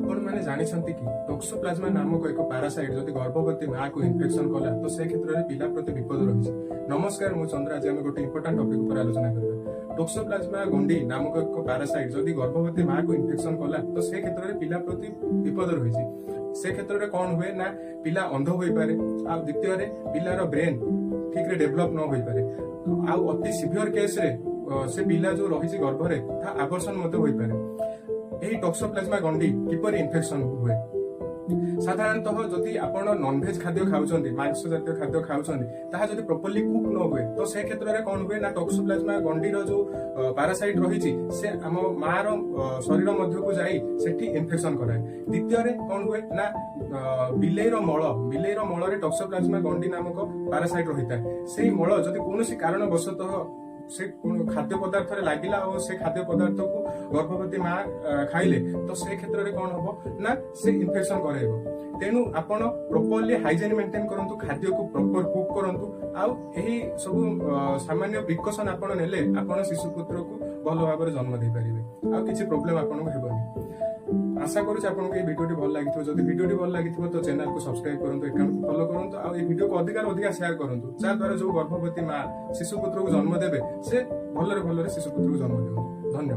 आपण मैंने जानी कि टॉक्सोप्लाज्मा नामक एक पैरासाइट जदि गर्भवती माँ को इन्फेक्शन कला तो से क्षेत्र में पिला प्रति विपद रही। नमस्कार मु चंद्र आज आम गोटे इंपोर्टाट टॉपिक पर आलोचना करबा। टॉक्सोप्लाज्मा गोंडी नामक एक पैरासाइट जदि गर्भवती माँ को इन्फेक्शन कला तो से क्षेत्र में पिला प्रति विपद रही। से क्षेत्र में कौन हुए ना पिला अंध हो पारे आ द्वितीय पिलार ब्रेन ठीक रे डेभलप न हो पारे आ अति सिवियर केस रे से पिला जो रही गर्भरे ता आबर्षण मते होई पारे। एही टॉक्सोप्लाज्मा गंडी किपर इन्फेक्शन हुए साधारणतः जदि आपण नॉनवेज खाद्य खाउछन्ती मांस जातीय खाद्य खाउछन्ती ताहा जदि प्रॉपर्ली कुक न हुए तो से क्षेत्र रे कोन हुए ना टॉक्सोप्लाज्मा गंडी रो जो पैरासाइट रहिछि से हम मार शरीर मध्य को जाई सेठी इन्फेक्शन कराए। द्वितीय रे कोन हुए ना बिलेर मल रे टॉक्सोप्लाज्मा गंडी नामक पैरासाइट रहिता सेही मल जदि कोनोसी कारण वशतः से खाद्य पदार्थ लगिला और से खाद्य पदार्थ को गर्भवती माँ खाइले तो से क्षेत्र में कौन हम ना से इन्फेक्शन कराइब। तेणु आपण प्रॉपर्ली हाइजीन मेंटेन करंतु खाद्य को प्रॉपर कुक करंतु आउ एही सब सामान्य प्रिकॉशन आपण नेले आपण शिशुपुत्र को भल भाव जन्म दे पारिबे आ किछि प्रॉब्लम आपण हेबनी। आशा करूँ आपको ये वीडियो भल लगी जब वीडियो भल लगी तो चैनल को सब्सक्राइब करूँ अकाउंट को फॉलो करूँ और ये वीडियो को अधिक शेयर करूँ जहाँद्वारा जो गर्भवती माँ शिशुपुत्र को जन्म देवे से भलरे शिशुपुत्र को जन्म दिखाँ। धन्यवाद।